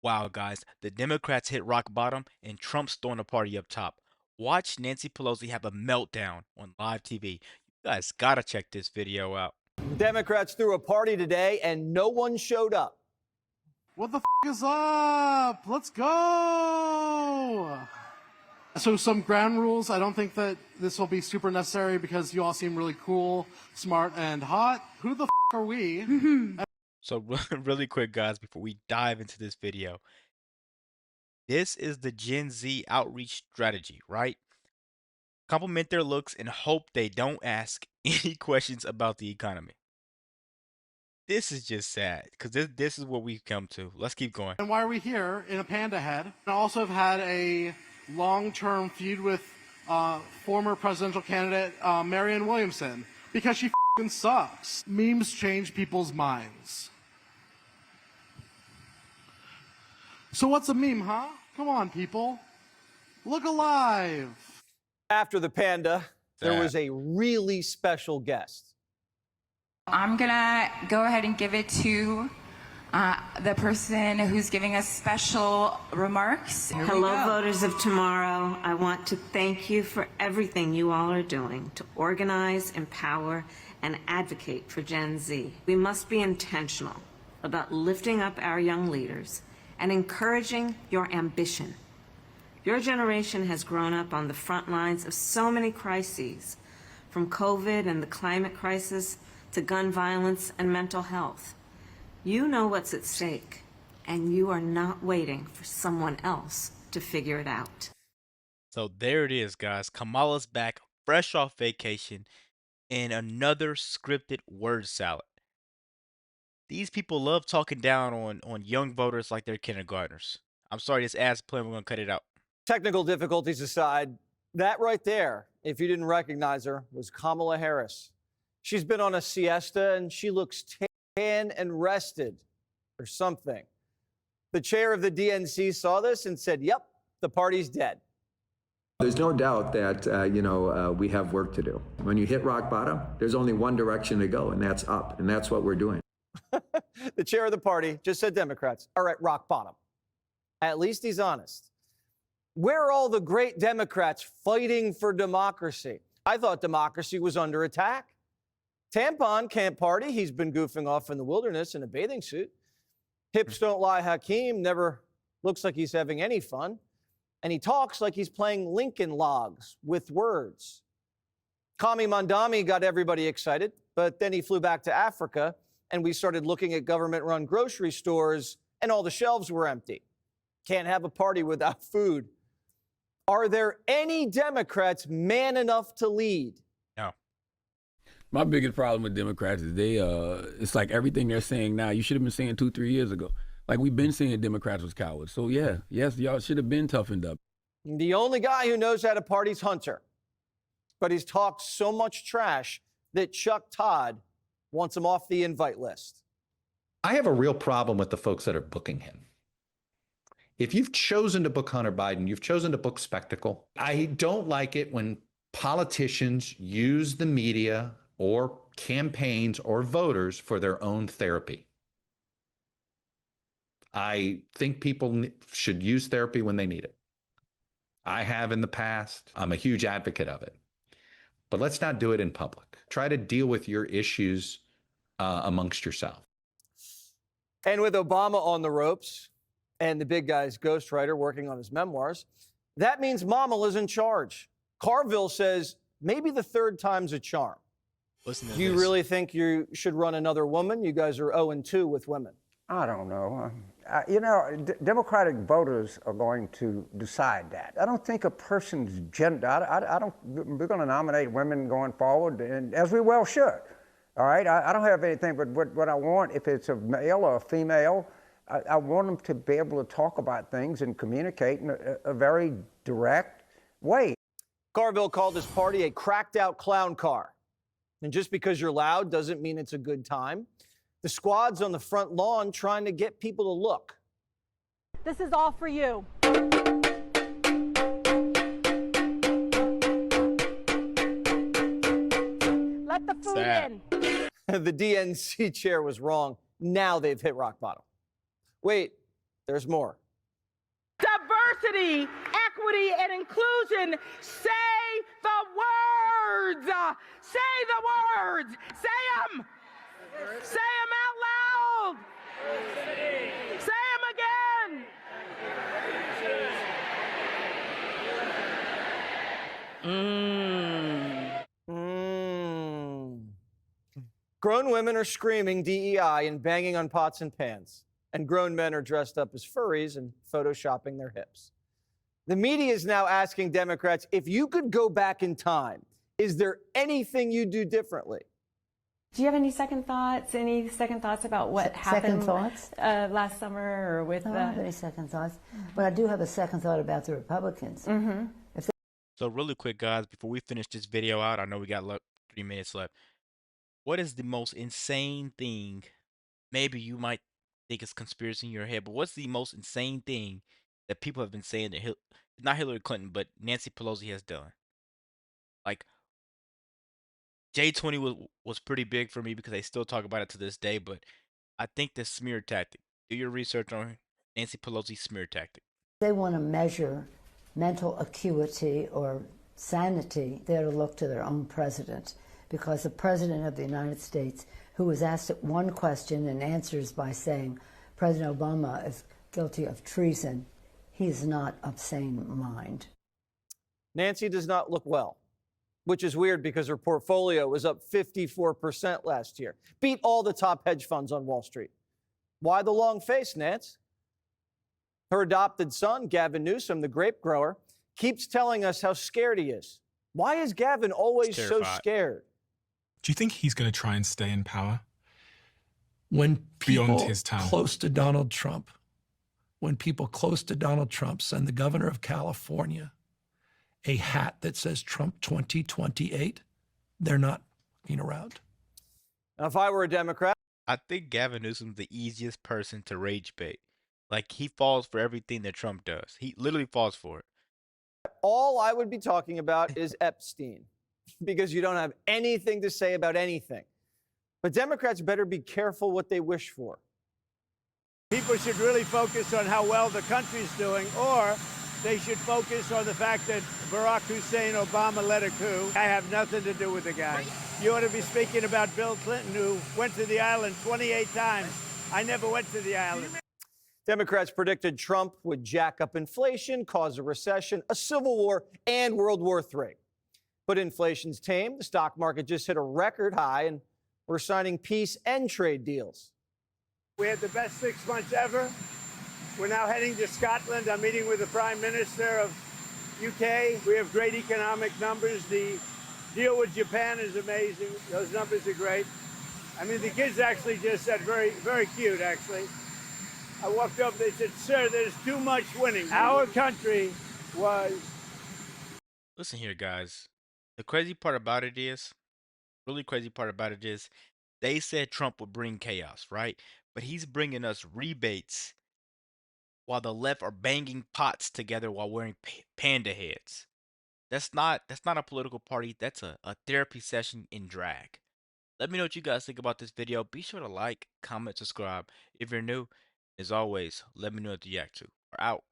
Wow, guys, the Democrats hit rock bottom and Trump's throwing a party up top. Watch Nancy Pelosi have a meltdown on live TV. You guys gotta check this video out. Democrats threw a party today and no one showed up. What the is up? Let's go! So some ground rules. I don't think that this will be super necessary because you all seem really cool, smart, and hot. Who the are we? So really quick, guys, before we dive into this video, this is the Gen Z outreach strategy, right? Compliment their looks and hope they don't ask any questions about the economy. This is just sad because this is what we've come to. Let's keep going. And why are we here in a panda head? I also have had a long-term feud with former presidential candidate Marianne Williamson because she f***ing sucks. Memes change people's minds. So what's a meme, huh? Come on, people. Look alive. After the panda, there was a really special guest. I'm gonna go ahead and give it to the person who's giving us special remarks. Hello, voters of tomorrow. I want to thank you for everything you all are doing to organize, empower, and advocate for Gen Z. We must be intentional about lifting up our young leaders and encouraging your ambition. Your generation has grown up on the front lines of so many crises, from COVID and the climate crisis to gun violence and mental health. You know what's at stake, and you are not waiting for someone else to figure it out. So there it is, guys. Kamala's back, fresh off vacation, and another scripted word salad. These people love talking down on young voters like they're kindergartners. I'm sorry, this ad's playing. We're going to cut it out. Technical difficulties aside, that right there, if you didn't recognize her, was Kamala Harris. She's been on a siesta and she looks tan and rested or something. The chair of the DNC saw this and said, yep, the party's dead. There's no doubt that, we have work to do. When you hit rock bottom, there's only one direction to go, and that's up. And that's what we're doing. The chair of the party just said Democrats are at rock bottom. At least he's honest. Where are all the great Democrats fighting for democracy? I thought democracy was under attack. Tampon can't party. He's been goofing off in the wilderness in a bathing suit. Hips don't lie. Hakeem never looks like he's having any fun. And he talks like he's playing Lincoln Logs with words. Kami Mandami got everybody excited, but then he flew back to Africa and we started looking at government-run grocery stores and all the shelves were empty. Can't have a party without food. Are there any Democrats man enough to lead? No. My biggest problem with Democrats is it's like everything they're saying now, you should have been saying 2-3 years ago. Like we've been saying Democrats was cowards. So yes, y'all should have been toughened up. The only guy who knows how to party's Hunter. But he's talked so much trash that Chuck Todd wants him off the invite list. I have a real problem with the folks that are booking him. If you've chosen to book Hunter Biden, you've chosen to book spectacle. I don't like it when politicians use the media or campaigns or voters for their own therapy. I think people should use therapy when they need it. I have in the past. I'm a huge advocate of it. But let's not do it in public. Try to deal with your issues amongst yourself. And with Obama on the ropes and the big guy's ghostwriter working on his memoirs, that means Mamala's in charge. Carville says maybe the third time's a charm. Listen to Do you this. really think you should run another woman? You guys are 0-2 with women. I don't know. Democratic voters are going to decide that. I don't think a person's gender, we're going to nominate women going forward, and as we well should. All right? I don't have anything, but what I want, if it's a male or a female, I want them to be able to talk about things and communicate in a very direct way. Carville called his party a cracked-out clown car. And just because you're loud doesn't mean it's a good time. The squad's on the front lawn trying to get people to look. This is all for you. Let the food in. The DNC chair was wrong. Now they've hit rock bottom. Wait, There's more. Diversity, equity, and inclusion. Say the words. Say the words. Say them. Say them out loud. Say them again. Grown women are screaming DEI and banging on pots and pans. And grown men are dressed up as furries and photoshopping their hips. The media is now asking Democrats, if you could go back in time, is there anything you'd do differently? Do you have any second thoughts? Any second thoughts about what happened last summer or with I don't have any second thoughts, but I do have a second thought about the Republicans. So really quick, guys, before we finish this video out, I know we got 3 minutes left. What is the most insane thing? Maybe you might think it's conspiracy in your head, but what's the most insane thing that people have been saying that not Hillary Clinton, but Nancy Pelosi has done? Like, J20 was pretty big for me because they still talk about it to this day, but I think the smear tactic. Do your research on Nancy Pelosi's smear tactic. They want to measure mental acuity or sanity. They're to look to their own president, because the president of the United States, who was asked one question and answers by saying President Obama is guilty of treason, he is not of sane mind. Nancy does not look well, which is weird because her portfolio was up 54% last year. Beat all the top hedge funds on Wall Street. Why the long face, Nance? Her adopted son, Gavin Newsom, the grape grower, keeps telling us how scared he is. Why is Gavin always so scared? Do you think he's going to try and stay in power? When people beyond his term? close to Donald Trump, send the governor of California a hat that says Trump 2028, they're not looking around. Now, if I were a Democrat, I think Gavin Newsom's the easiest person to rage bait. Like, he falls for everything that Trump does. He literally falls for it. all I would be talking about is Epstein, because you don't have anything to say about anything. But Democrats better be careful what they wish for. People should really focus on how well the country's doing, or they should focus on the fact that Barack Hussein Obama led a coup. I have nothing to do with the guy. You ought to be speaking about Bill Clinton, who went to the island 28 times. I never went to the island. Democrats predicted Trump would jack up inflation, cause a recession, a civil war, and World War III. But inflation's tame. The stock market just hit a record high, and we're signing peace and trade deals. We had the best 6 months ever. We're now heading to Scotland. I'm meeting with the Prime Minister of UK. We have great economic numbers. The deal with Japan is amazing. Those numbers are great. I mean, the kids actually just said, very, very cute, actually. I walked up, they said, sir, there's too much winning. Our country was... Listen here, guys. The crazy part about it is, really crazy part about it is, they said Trump would bring chaos, right? But he's bringing us rebates while the left are banging pots together while wearing panda heads. That's not a political party. That's a therapy session in drag. Let me know what you guys think about this video. Be sure to like, comment, subscribe. If you're new, as always, let me know what you react to. We're out.